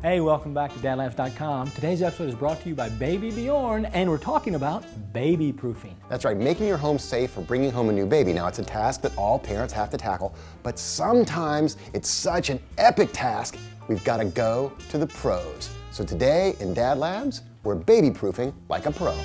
Hey, welcome back to DadLabs.com. Today's episode is brought to you by Baby Bjorn, and we're talking about baby proofing. That's right, making your home safe for bringing home a new baby. Now, it's a task that all parents have to tackle, but sometimes it's such an epic task, we've got to go to the pros. So today in Dad Labs, we're baby proofing like a pro.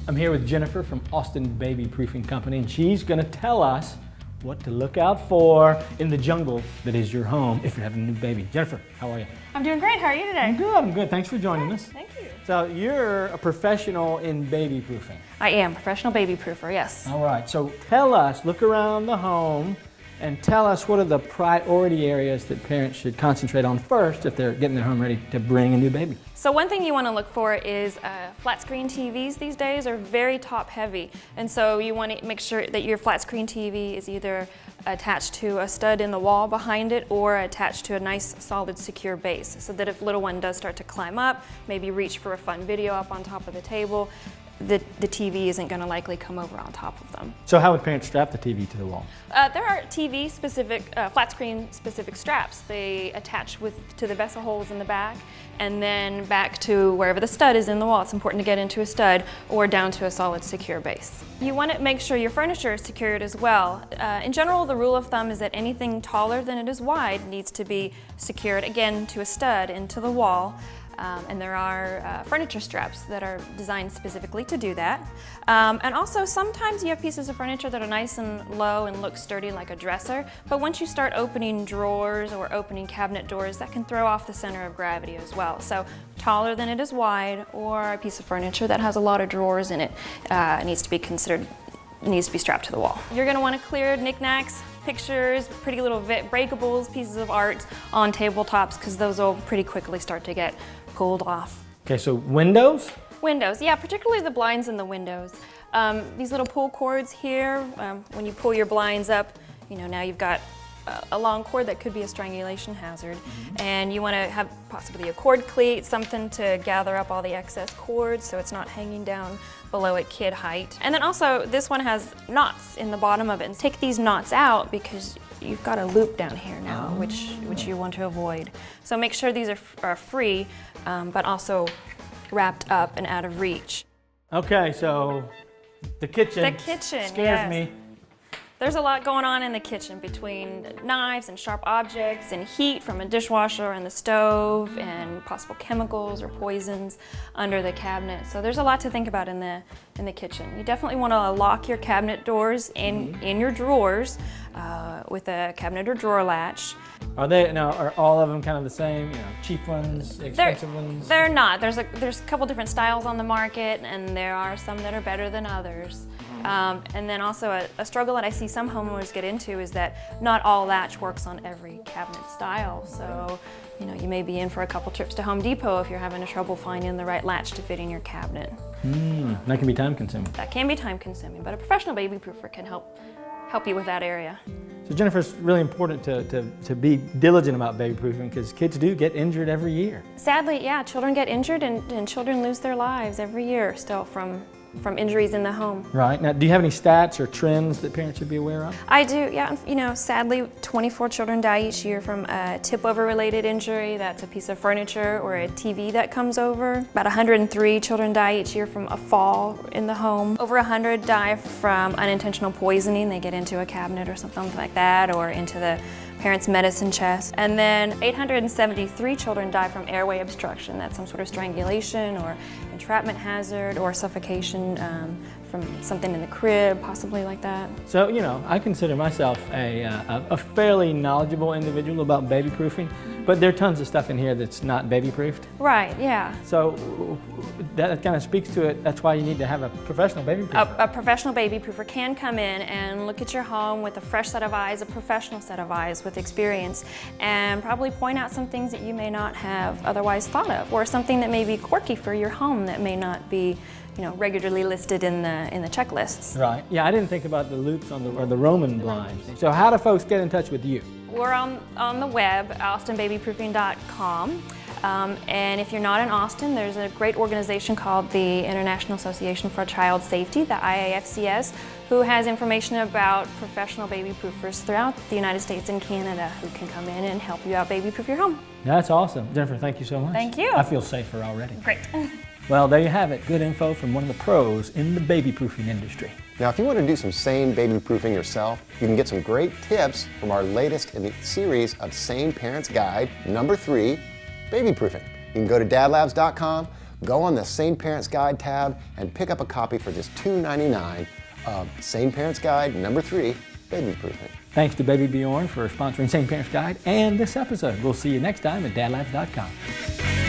I'm here with Jennifer from Austin Baby Proofing Company, and she's going to tell us what to look out for in the jungle that is your home if you're having a new baby. Jennifer, how are you? I'm doing great. How are you today? I'm good. Thanks for joining us. Thank you. So you're a professional in baby proofing. I am professional baby proofer, yes. All right, so tell us, look around the home and tell us what are the priority areas that parents should concentrate on first if they're getting their home ready to bring a new baby. So one thing you want to look for is flat screen TVs these days are very top heavy. And so you want to make sure that your flat screen TV is either attached to a stud in the wall behind it or attached to a nice solid secure base so that if little one does start to climb up, maybe reach for a fun video up on top of the table, the TV isn't going to likely come over on top of them. So how would parents strap the TV to the wall? There are TV specific, flat screen specific straps. They attach to the vessel holes in the back and then back to wherever the stud is in the wall. It's important to get into a stud or down to a solid secure base. You want to make sure your furniture is secured as well. In general, the rule of thumb is that anything taller than it is wide needs to be secured again to a stud into the wall. And there are furniture straps that are designed specifically to do that. And also sometimes you have pieces of furniture that are nice and low and look sturdy like a dresser, but once you start opening drawers or opening cabinet doors, that can throw off the center of gravity as well. So taller than it is wide, or a piece of furniture that has a lot of drawers in it needs to be considered, needs to be strapped to the wall. You're going to want to clear knickknacks, pictures, pretty little breakables, pieces of art on tabletops because those will pretty quickly start to get pulled off. Okay, so windows? Windows, yeah, particularly the blinds in the windows. These little pull cords here, when you pull your blinds up, you know, now you've got a long cord that could be a strangulation hazard. And you want to have possibly a cord cleat, something to gather up all the excess cords so it's not hanging down below at kid height. And then also this one has knots in the bottom of it. And take these knots out because you've got a loop down here now, which you want to avoid. So make sure these are free, but also wrapped up and out of reach. Okay, so the kitchen scares me. There's a lot going on in the kitchen between knives and sharp objects and heat from a dishwasher and the stove and possible chemicals or poisons under the cabinet. So there's a lot to think about in the kitchen. You definitely want to lock your cabinet doors in your drawers with a cabinet or drawer latch. Are all of them kind of the same? You know, cheap ones, expensive ones? They're not. There's a couple different styles on the market, and there are some that are better than others. And then also a struggle that I see some homeowners get into is that not all latch works on every cabinet style. So, you know, you may be in for a couple trips to Home Depot if you're having trouble finding the right latch to fit in your cabinet. That can be time consuming. That can be time consuming, but a professional baby proofer can help you with that area. So Jennifer, it's really important to be diligent about baby proofing because kids do get injured every year. Sadly, yeah, children get injured and children lose their lives every year still from injuries in the home. Right. Now, do you have any stats or trends that parents should be aware of? I do, yeah. You know, sadly, 24 children die each year from a tip-over related injury. That's a piece of furniture or a TV that comes over. About 103 children die each year from a fall in the home. Over 100 die from unintentional poisoning. They get into a cabinet or something like that, or into the parents' medicine chest. And then 873 children die from airway obstruction. That's some sort of strangulation or entrapment hazard or suffocation from something in the crib, possibly like that. So, you know, I consider myself a fairly knowledgeable individual about baby proofing, but there are tons of stuff in here that's not baby proofed. Right, yeah. So that kind of speaks to it. That's why you need to have a professional baby proofer. A professional baby proofer can come in and look at your home with a fresh set of eyes, a professional set of eyes with experience, and probably point out some things that you may not have otherwise thought of, or something that may be quirky for your home that may not be, you know, regularly listed in the checklists. Right. Yeah, I didn't think about the loops or the Roman blinds. So how do folks get in touch with you? We're on the web, austinbabyproofing.com. And if you're not in Austin, there's a great organization called the International Association for Child Safety, the IAFCS, who has information about professional baby proofers throughout the United States and Canada who can come in and help you out baby proof your home. That's awesome. Jennifer, thank you so much. Thank you. I feel safer already. Great. Well, there you have it. Good info from one of the pros in the baby proofing industry. Now, if you want to do some sane baby proofing yourself, you can get some great tips from our latest in the series of Sane Parents Guide, number 3, baby proofing. You can go to dadlabs.com, go on the Sane Parents Guide tab, and pick up a copy for just $2.99 of Sane Parents Guide, number 3, baby proofing. Thanks to Baby Bjorn for sponsoring Sane Parents Guide and this episode. We'll see you next time at dadlabs.com.